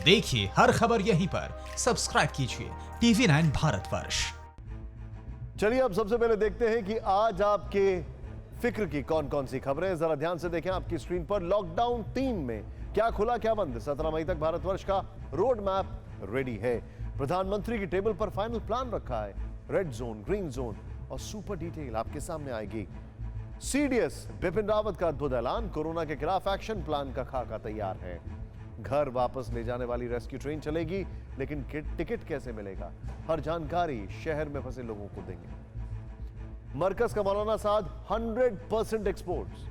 देखिए हर खबर यहीं पर, सब्सक्राइब कीजिए TV9 भारतवर्ष। चलिए अब सबसे पहले देखते हैं कि आज आपके फिक्र की कौन कौन सी खबरें। जरा ध्यान से देखें आपकी स्क्रीन पर। लॉकडाउन 3 में क्या खुला क्या बंद, 17 मई तक भारतवर्ष का रोड मैप रेडी है। प्रधानमंत्री की टेबल पर फाइनल प्लान रखा है। रेड जोन, ग्रीन जोन और सुपर डिटेल आपके सामने आएगी। सीडीएस बिपिन रावत का अद्भुत ऐलान, कोरोना के खिलाफ एक्शन प्लान का खाका तैयार है। घर वापस ले जाने वाली रेस्क्यू ट्रेन चलेगी, लेकिन टिकट कैसे मिलेगा, हर जानकारी शहर में फंसे लोगों को देंगे। मरकज का मौलाना साद 100% एक्सपोर्ट्स।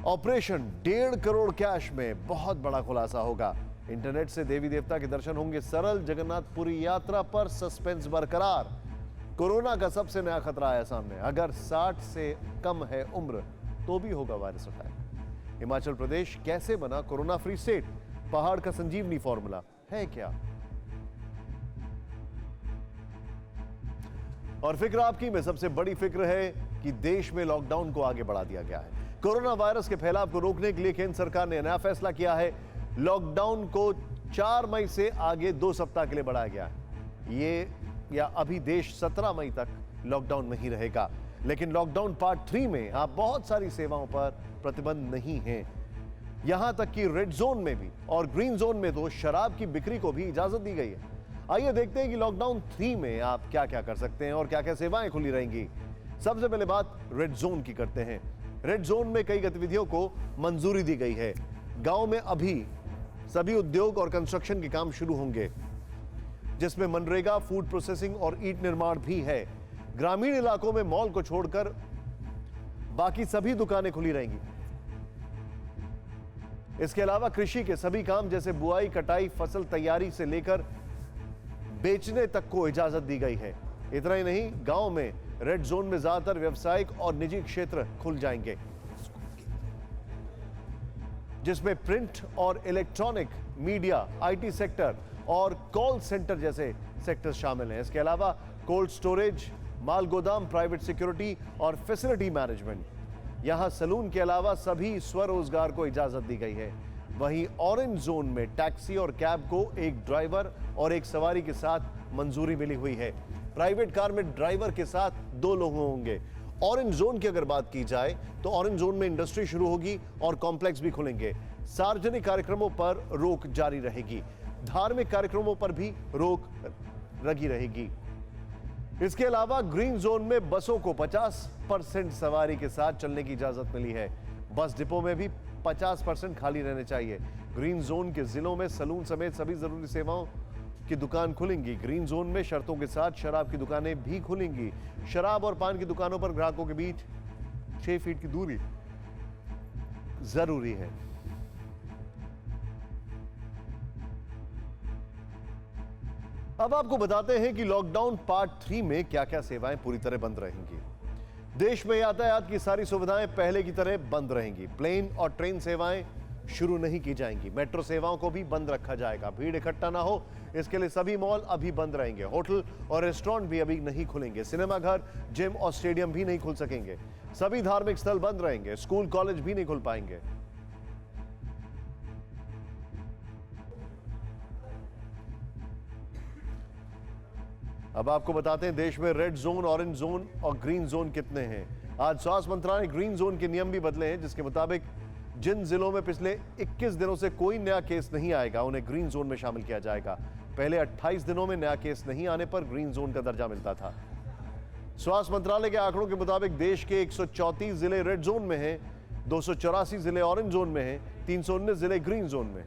ऑपरेशन 1.5 करोड़ कैश में बहुत बड़ा खुलासा होगा। इंटरनेट से देवी देवता के दर्शन होंगे सरल। जगन्नाथपुरी यात्रा पर सस्पेंस बरकरार। कोरोना का सबसे नया खतरा आया सामने। अगर 60 से कम है उम्र तो भी होगा वायरस अटैक। हिमाचल प्रदेश कैसे बना कोरोना फ्री स्टेट, पहाड़ का संजीवनी फॉर्मूला है क्या? और फिक्र आपकी में सबसे बड़ी फिक्र है कि देश में लॉकडाउन को आगे बढ़ा दिया गया है। कोरोना वायरस के फैलाव को रोकने के लिए केंद्र सरकार ने नया फैसला किया है। लॉकडाउन को 4 मई से आगे 2 सप्ताह के लिए बढ़ाया गया है। या अभी देश 17 मई तक लॉकडाउन में ही रहेगा, लेकिन लॉकडाउन पार्ट 3 में आप बहुत सारी सेवाओं पर प्रतिबंध नहीं है। यहां तक कि रेड जोन में भी और ग्रीन जोन में तो शराब की बिक्री को भी इजाजत दी गई है। आइए देखते हैं कि लॉकडाउन 3 में आप क्या क्या कर सकते हैं और क्या क्या सेवाएं खुली रहेंगी। सबसे पहले बात रेड जोन की करते हैं। रेड जोन में कई गतिविधियों को मंजूरी दी गई है। गांव में अभी सभी उद्योग और कंस्ट्रक्शन के काम शुरू होंगे, जिसमें मनरेगा, फूड प्रोसेसिंग और ईंट निर्माण भी है। ग्रामीण इलाकों में मॉल को छोड़कर बाकी सभी दुकानें खुली रहेंगी। इसके अलावा कृषि के सभी काम जैसे बुआई, कटाई, फसल तैयारी से लेकर बेचने तक को इजाजत दी गई है। इतना ही नहीं, गांव में रेड जोन में ज्यादातर व्यावसायिक और निजी क्षेत्र खुल जाएंगे, जिसमें प्रिंट और इलेक्ट्रॉनिक, मीडिया, आईटी सेक्टर और कॉल सेंटर जैसे सेक्टर शामिल हैं। इसके अलावा कोल्ड स्टोरेज, माल गोदाम, प्राइवेट सिक्योरिटी और फैसिलिटी मैनेजमेंट। यहां सैलून के अलावा सभी स्वरोजगार को इजाजत दी गई है। वहीं ऑरेंज जोन में टैक्सी और कैब को एक ड्राइवर और एक सवारी के साथ मंजूरी मिली हुई है। प्राइवेट कार में ड्राइवर के साथ 2 लोग होंगे। ऑरेंज जोन की अगर बात की जाए तो ऑरेंज जोन में इंडस्ट्री शुरू होगी और कॉम्प्लेक्स भी खुलेंगे। सार्वजनिक कार्यक्रमों पर रोक जारी रहेगी। धार्मिक कार्यक्रमों पर भी रोक लगी रहेगी। इसके अलावा ग्रीन जोन में बसों को 50% सवारी के साथ चलने की इजाजत मिली है। बस डिपो में भी 50% खाली रहने चाहिए। ग्रीन जोन के जिलों में सैलून समेत सभी जरूरी सेवाओं की दुकान खुलेंगी। ग्रीन जोन में शर्तों के साथ शराब की दुकानें भी खुलेंगी। शराब और पान की दुकानों पर ग्राहकों के बीच 6 फीट की दूरी जरूरी है। अब आपको बताते हैं कि लॉकडाउन पार्ट 3 में क्या क्या सेवाएं पूरी तरह बंद रहेंगी। देश में यातायात की सारी सुविधाएं पहले की तरह बंद रहेंगी। प्लेन और ट्रेन सेवाएं शुरू नहीं की जाएंगी। मेट्रो सेवाओं को भी बंद रखा जाएगा। भीड़ इकट्ठा ना हो, इसके लिए सभी मॉल अभी बंद रहेंगे। होटल और रेस्टोरेंट भी अभी नहीं खुलेंगे। सिनेमाघर, जिम और स्टेडियम भी नहीं खुल सकेंगे। सभी धार्मिक स्थल बंद रहेंगे। स्कूल, कॉलेज भी नहीं खुल पाएंगे। अब आपको बताते हैं देश में रेड जोन, ऑरेंज जोन और ग्रीन जोन कितने हैं। आज स्वास्थ्य मंत्रालय ने ग्रीन जोन के नियम भी बदले हैं, जिसके मुताबिक जिन जिलों में पिछले 21 दिनों से कोई नया केस नहीं आएगा, उन्हें ग्रीन जोन में शामिल किया जाएगा। पहले 28 दिनों में नया केस नहीं आने पर ग्रीन जोन का दर्जा मिलता था। स्वास्थ्य मंत्रालय के आंकड़ों के मुताबिक देश के 134 जिले रेड जोन में हैं, 284 जिले ऑरेंज जोन में हैं, 319 जिले ग्रीन जोन में।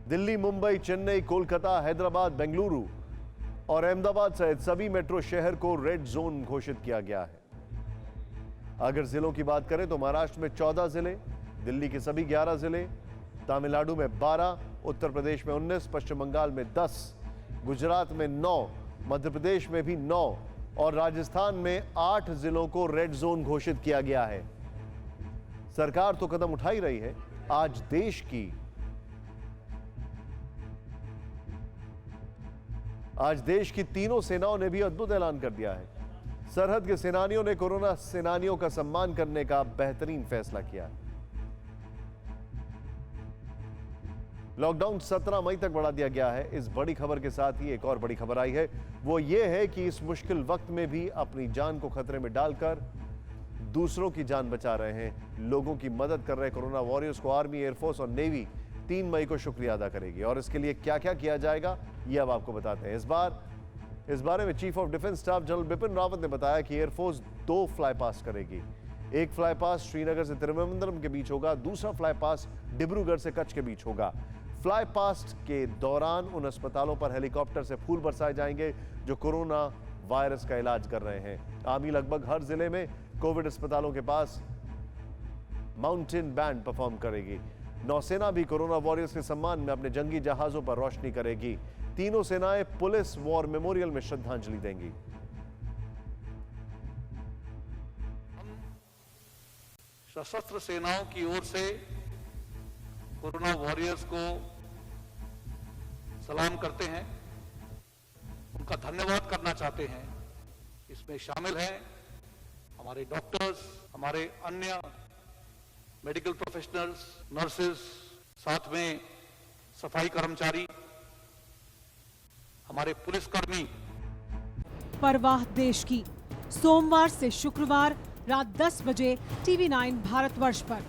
दिल्ली, मुंबई, चेन्नई, कोलकाता, हैदराबाद, बेंगलुरु और अहमदाबाद सहित सभी मेट्रो शहर को रेड जोन घोषित किया गया है। अगर जिलों की बात करें तो महाराष्ट्र में 14 जिले, दिल्ली के सभी 11 जिले, तमिलनाडु में 12, उत्तर प्रदेश में 19, पश्चिम बंगाल में 10, गुजरात में 9, मध्य प्रदेश में भी 9 और राजस्थान में 8 जिलों को रेड जोन घोषित किया गया है। सरकार तो कदम उठा ही रही है। आज देश की तीनों सेनाओं ने भी अद्भुत ऐलान कर दिया है। सरहद के सेनानियों ने कोरोना सेनानियों का सम्मान करने का बेहतरीन फैसला किया। लॉकडाउन 17 मई तक बढ़ा दिया गया है। इस बड़ी खबर के साथ ही एक और बड़ी खबर आई है, वो ये है कि इस मुश्किल वक्त में भी अपनी जान को खतरे में डालकर दूसरों की जान बचा रहे हैं, लोगों की मदद कर रहे कोरोना वॉरियर्स को आर्मी, एयरफोर्स और नेवी 3 मई को शुक्रिया अदा करेगी। और इसके लिए क्या क्या किया जाएगा ये अब आपको बताते हैं। इस बारे में chief of defence staff general Bipin Rawat ने बताया कि एयरफोर्स 2 फ्लाई पास्ट करेगी। एक फ्लाई पास्ट श्रीनगर से तिरुवनंतपुरम के बीच होगा, दूसरा फ्लाई पास्ट डिब्रूगढ़ से कच्छ के बीच होगा। फ्लाई पास्ट के दौरान उन अस्पतालों पर हेलीकॉप्टर से फूल बरसाए जाएंगे जो कोरोना वायरस का इलाज कर रहे हैं। आर्मी लगभग हर जिले में कोविड अस्पतालों के पास माउंटेन बैंड परफॉर्म करेगी। नौसेना भी कोरोना वॉरियर्स के सम्मान में अपने जंगी जहाजों पर रोशनी करेगी। तीनों सेनाएं पुलिस वॉर मेमोरियल में श्रद्धांजलि देंगी। सशस्त्र सेनाओं की ओर से कोरोना वॉरियर्स को सलाम करते हैं, उनका धन्यवाद करना चाहते हैं। इसमें शामिल हैं हमारे डॉक्टर्स, हमारे अन्य मेडिकल प्रोफेशनल्स, नर्सेस, साथ में सफाई कर्मचारी, हमारे पुलिसकर्मी। परवाह देश की, सोमवार से शुक्रवार रात 10 बजे TV9 भारतवर्ष पर।